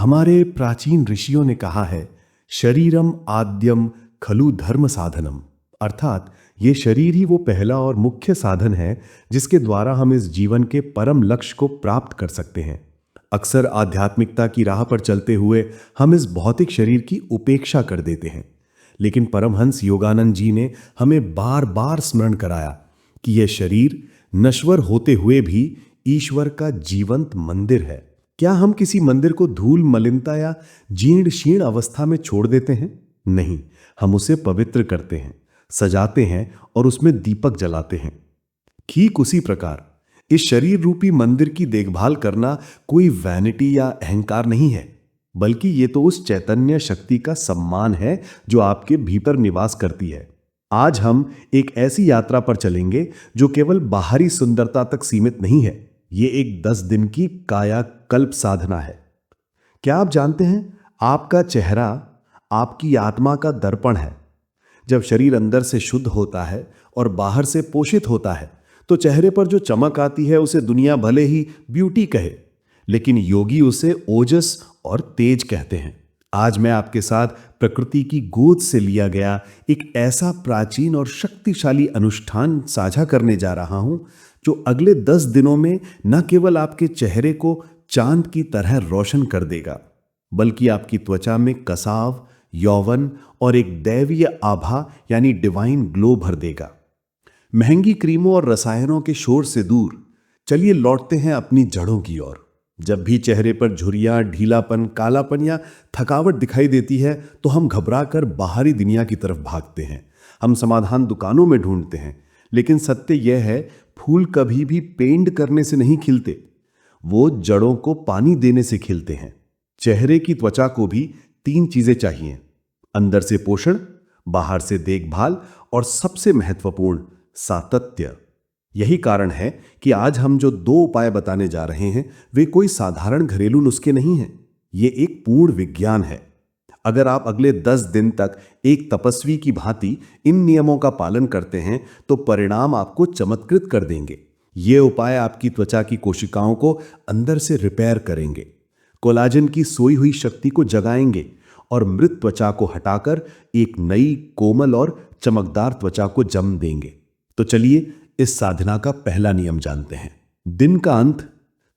हमारे प्राचीन ऋषियों ने कहा है, शरीरम आद्यम खलु धर्म साधनम, अर्थात ये शरीर ही वो पहला और मुख्य साधन है जिसके द्वारा हम इस जीवन के परम लक्ष्य को प्राप्त कर सकते हैं। अक्सर आध्यात्मिकता की राह पर चलते हुए हम इस भौतिक शरीर की उपेक्षा कर देते हैं, लेकिन परमहंस योगानंद जी ने हमें बार बार स्मरण कराया कि यह शरीर नश्वर होते हुए भी ईश्वर का जीवंत मंदिर है। क्या हम किसी मंदिर को धूल मलिनता या जीर्ण शीर्ण अवस्था में छोड़ देते हैं? नहीं, हम उसे पवित्र करते हैं, सजाते हैं और उसमें दीपक जलाते हैं। ठीक उसी प्रकार इस शरीर रूपी मंदिर की देखभाल करना कोई वैनिटी या अहंकार नहीं है, बल्कि ये तो उस चैतन्य शक्ति का सम्मान है जो आपके भीतर निवास करती है। आज हम एक ऐसी यात्रा पर चलेंगे जो केवल बाहरी सुंदरता तक सीमित नहीं है। ये एक 10 दिन की कायाकल्प साधना है। क्या आप जानते हैं, आपका चेहरा आपकी आत्मा का दर्पण है। जब शरीर अंदर से शुद्ध होता है और बाहर से पोषित होता है तो चेहरे पर जो चमक आती है उसे दुनिया भले ही ब्यूटी कहे, लेकिन योगी उसे ओजस और तेज कहते हैं। आज मैं आपके साथ प्रकृति की गोद से लिया गया एक ऐसा प्राचीन और शक्तिशाली अनुष्ठान साझा करने जा रहा हूं जो अगले 10 दिनों में न केवल आपके चेहरे को चांद की तरह रोशन कर देगा, बल्कि आपकी त्वचा में कसाव, यौवन और एक दैवीय आभा यानी डिवाइन ग्लो भर देगा। महंगी क्रीमों और रसायनों के शोर से दूर चलिए लौटते हैं अपनी जड़ों की ओर। जब भी चेहरे पर झुर्रियां, ढीलापन, कालापन या थकावट दिखाई देती है तो हम घबराकर बाहरी दुनिया की तरफ भागते हैं। हम समाधान दुकानों में ढूंढते हैं, लेकिन सत्य यह है, फूल कभी भी पेंट करने से नहीं खिलते, वो जड़ों को पानी देने से खिलते हैं। चेहरे की त्वचा को भी 3 चीजें चाहिए, अंदर से पोषण, बाहर से देखभाल और सबसे महत्वपूर्ण सातत्य। यही कारण है कि आज हम जो 2 उपाय बताने जा रहे हैं वे कोई साधारण घरेलू नुस्खे नहीं हैं, ये एक पूर्ण विज्ञान है। अगर आप अगले 10 दिन तक एक तपस्वी की भांति इन नियमों का पालन करते हैं तो परिणाम आपको चमत्कृत कर देंगे। ये उपाय आपकी त्वचा की कोशिकाओं को अंदर से रिपेयर करेंगे, कोलाजन की सोई हुई शक्ति को जगाएंगे और मृत त्वचा को हटाकर एक नई, कोमल और चमकदार त्वचा को जन्म देंगे। तो चलिए इस साधना का पहला नियम जानते हैं। दिन का अंत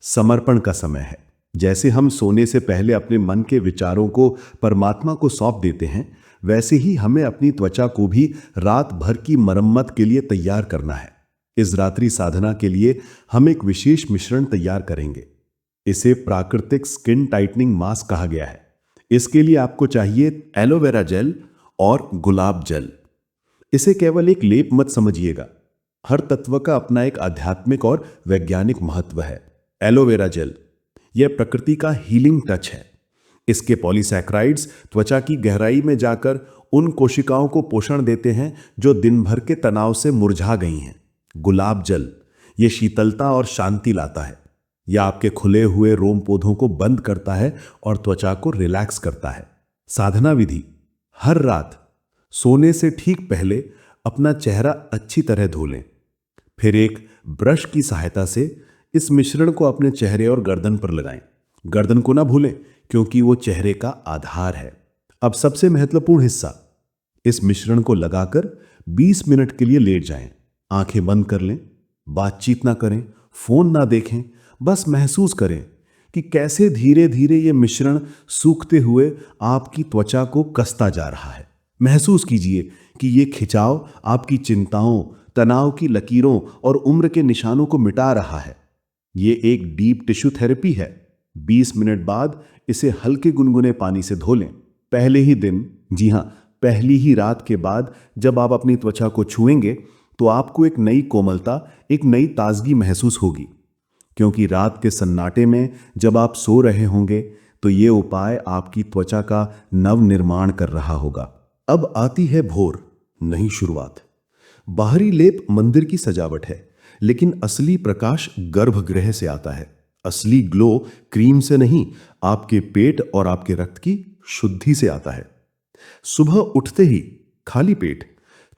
समर्पण का समय है। जैसे हम सोने से पहले अपने मन के विचारों को परमात्मा को सौंप देते हैं, वैसे ही हमें अपनी त्वचा को भी रात भर की मरम्मत के लिए तैयार करना है। इस रात्रि साधना के लिए हम एक विशेष मिश्रण तैयार करेंगे। इसे प्राकृतिक स्किन टाइटनिंग मास्क कहा गया है। इसके लिए आपको चाहिए एलोवेरा जेल और गुलाब जल। इसे केवल एक लेप मत समझिएगा, हर तत्व का अपना एक आध्यात्मिक और वैज्ञानिक महत्व है। एलोवेरा जेल यह प्रकृति का हीलिंग टच है। इसके पॉलीसैकेराइड्स त्वचा की गहराई में जाकर उन कोशिकाओं को पोषण देते हैं जो दिन भर के तनाव से मुरझा गई हैं। गुलाब जल यह शीतलता और शांति लाता है। यह आपके खुले हुए रोम पौधों को बंद करता है और त्वचा को रिलैक्स करता है। साधना विधि: हर रात सोने से ठीक पहले अपना चेहरा अच्छी तरह धो लें, फिर एक ब्रश की सहायता से इस मिश्रण को अपने चेहरे और गर्दन पर लगाएं। गर्दन को ना भूलें क्योंकि वो चेहरे का आधार है। अब सबसे महत्वपूर्ण हिस्सा, इस मिश्रण को लगाकर 20 मिनट के लिए लेट जाएं। आंखें बंद कर लें, बातचीत ना करें, फोन ना देखें, बस महसूस करें कि कैसे धीरे धीरे ये मिश्रण सूखते हुए आपकी त्वचा को कसता जा रहा है। महसूस कीजिए कि ये खिंचाव आपकी चिंताओं, तनाव की लकीरों और उम्र के निशानों को मिटा रहा है। ये एक डीप टिश्यू थेरेपी है। 20 मिनट बाद इसे हल्के गुनगुने पानी से धो लें। पहले ही दिन, जी हां, पहली ही रात के बाद जब आप अपनी त्वचा को छुएंगे तो आपको एक नई कोमलता, एक नई ताजगी महसूस होगी, क्योंकि रात के सन्नाटे में जब आप सो रहे होंगे तो ये उपाय आपकी त्वचा का नव निर्माण कर रहा होगा। अब आती है भोर, नई शुरुआत। बाहरी लेप मंदिर की सजावट है, लेकिन असली प्रकाश गर्भगृह से आता है। असली ग्लो क्रीम से नहीं, आपके पेट और आपके रक्त की शुद्धि से आता है। सुबह उठते ही खाली पेट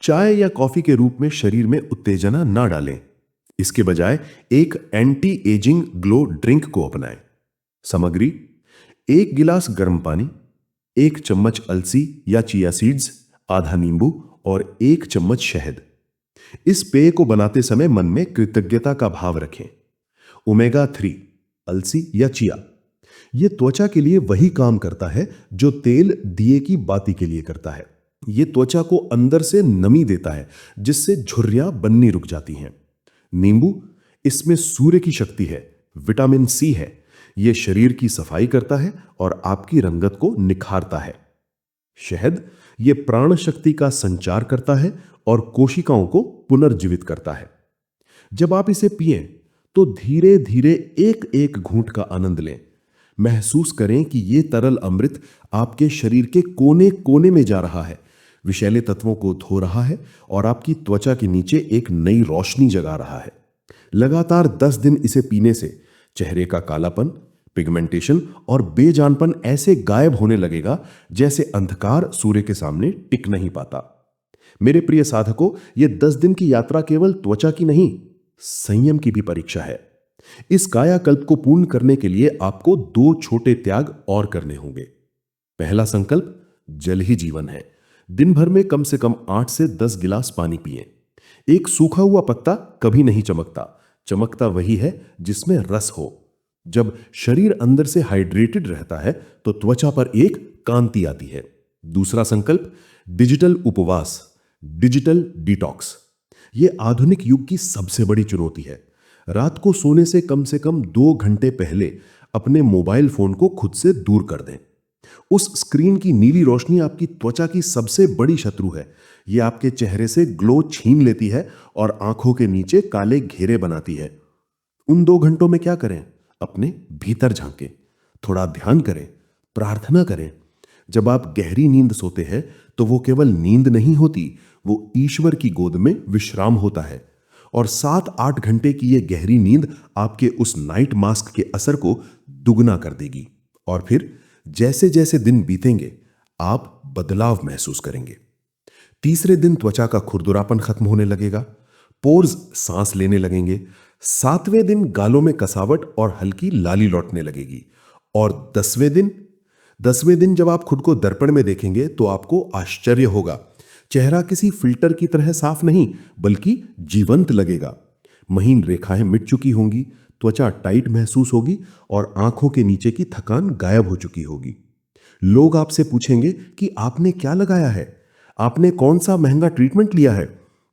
चाय या कॉफी के रूप में शरीर में उत्तेजना ना डालें। इसके बजाय एक एंटी एजिंग ग्लो ड्रिंक को अपनाएं। सामग्री: 1 गिलास गर्म पानी, 1 चम्मच अलसी या चिया सीड्स, आधा नींबू और 1 चम्मच शहद। इस पेय को बनाते समय मन में कृतज्ञता का भाव रखें। ओमेगा 3 अलसी या चिया, यह त्वचा के लिए वही काम करता है जो तेल दिए की बाती के लिए करता है। यह त्वचा को अंदर से नमी देता है, जिससे झुर्रियां बननी रुक जाती हैं। नींबू, इसमें सूर्य की शक्ति है, विटामिन सी है। यह शरीर की सफाई करता है और आपकी रंगत को निखारता है। शहद, यह प्राण शक्ति का संचार करता है और कोशिकाओं को पुनर्जीवित करता है। जब आप इसे पिएं तो धीरे धीरे एक एक घूंट का आनंद लें। महसूस करें कि यह तरल अमृत आपके शरीर के कोने कोने में जा रहा है, विषैले तत्वों को धो रहा है और आपकी त्वचा के नीचे एक नई रोशनी जगा रहा है। लगातार 10 दिन इसे पीने से चेहरे का कालापन, पिगमेंटेशन और बेजानपन ऐसे गायब होने लगेगा जैसे अंधकार सूर्य के सामने टिक नहीं पाता। मेरे प्रिय साधकों, यह 10 दिन की यात्रा केवल त्वचा की नहीं, संयम की भी परीक्षा है। इस कायाकल्प को पूर्ण करने के लिए आपको 2 छोटे त्याग और करने होंगे। पहला संकल्प, जल ही जीवन है। दिन भर में कम से कम 8 से 10 गिलास पानी पिएं। एक सूखा हुआ पत्ता कभी नहीं चमकता, चमकता वही है जिसमें रस हो। जब शरीर अंदर से हाइड्रेटेड रहता है तो त्वचा पर एक कांति आती है। दूसरा संकल्प, डिजिटल उपवास, डिजिटल डिटॉक्स। यह आधुनिक युग की सबसे बड़ी चुनौती है। रात को सोने से कम 2 घंटे पहले अपने मोबाइल फोन को खुद से दूर कर दें। उस स्क्रीन की नीली रोशनी आपकी त्वचा की सबसे बड़ी शत्रु है। यह आपके चेहरे से ग्लो छीन लेती है और आंखों के नीचे काले घेरे बनाती है। उन 2 घंटों में क्या करें? अपने भीतर झांकें, थोड़ा ध्यान करें, प्रार्थना करें। जब आप गहरी नींद सोते हैं तो वो केवल नींद नहीं होती, वो ईश्वर की गोद में विश्राम होता है। और 7-8 घंटे की यह गहरी नींद आपके उस नाइट मास्क के असर को दुगना कर देगी। और फिर जैसे जैसे दिन बीतेंगे आप बदलाव महसूस करेंगे। तीसरे दिन त्वचा का खुरदुरापन खत्म होने लगेगा, पोर्स सांस लेने लगेंगे। 7वें दिन गालों में कसावट और हल्की लाली लौटने लगेगी। और 10वें दिन जब आप खुद को दर्पण में देखेंगे तो आपको आश्चर्य होगा। चेहरा किसी फिल्टर की तरह साफ नहीं बल्कि जीवंत लगेगा। महीन रेखाएं मिट चुकी होंगी, त्वचा टाइट महसूस होगी और आंखों के नीचे की थकान गायब हो चुकी होगी। लोग आपसे पूछेंगे कि आपने क्या लगाया है, आपने कौन सा महंगा ट्रीटमेंट लिया है।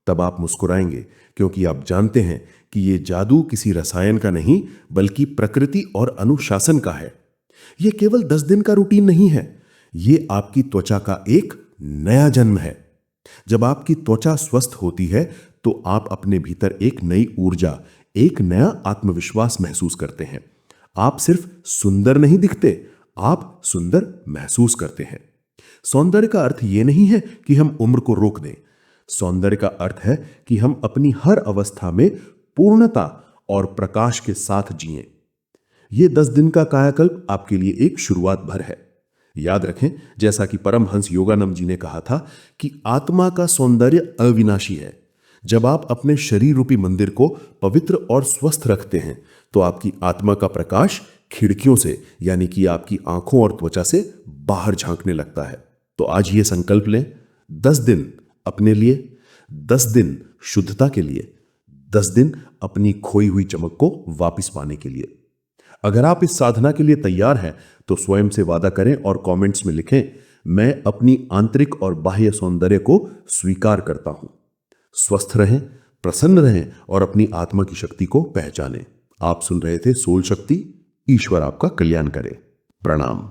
तब आप मुस्कुराएंगे क्योंकि आप जानते हैं कि यह जादू किसी रसायन का नहीं बल्कि प्रकृति और अनुशासन का है। यह केवल 10 दिन का रूटीन नहीं है, यह आपकी त्वचा का एक नया जन्म है। जब आपकी त्वचा स्वस्थ होती है तो आप अपने भीतर एक नई ऊर्जा, एक नया आत्मविश्वास महसूस करते हैं। आप सिर्फ सुंदर नहीं दिखते, आप सुंदर महसूस करते हैं। सौंदर्य का अर्थ यह नहीं है कि हम उम्र को रोक दें। सौंदर्य का अर्थ है कि हम अपनी हर अवस्था में पूर्णता और प्रकाश के साथ जिएं। यह 10 दिन का कायाकल्प आपके लिए एक शुरुआत भर है। याद रखें, जैसा कि परमहंस योगानंद जी ने कहा था कि आत्मा का सौंदर्य अविनाशी है। जब आप अपने शरीर रूपी मंदिर को पवित्र और स्वस्थ रखते हैं तो आपकी आत्मा का प्रकाश खिड़कियों से यानी कि आपकी आंखों और त्वचा से बाहर झांकने लगता है। तो आज ये संकल्प लें, 10 दिन अपने लिए, 10 दिन शुद्धता के लिए, 10 दिन अपनी खोई हुई चमक को वापस पाने के लिए। अगर आप इस साधना के लिए तैयार हैं तो स्वयं से वादा करें और कमेंट्स में लिखें, मैं अपनी आंतरिक और बाह्य सौंदर्य को स्वीकार करता हूं। स्वस्थ रहें, प्रसन्न रहें और अपनी आत्मा की शक्ति को पहचानें। आप सुन रहे थे सोल शक्ति। ईश्वर आपका कल्याण करे। प्रणाम।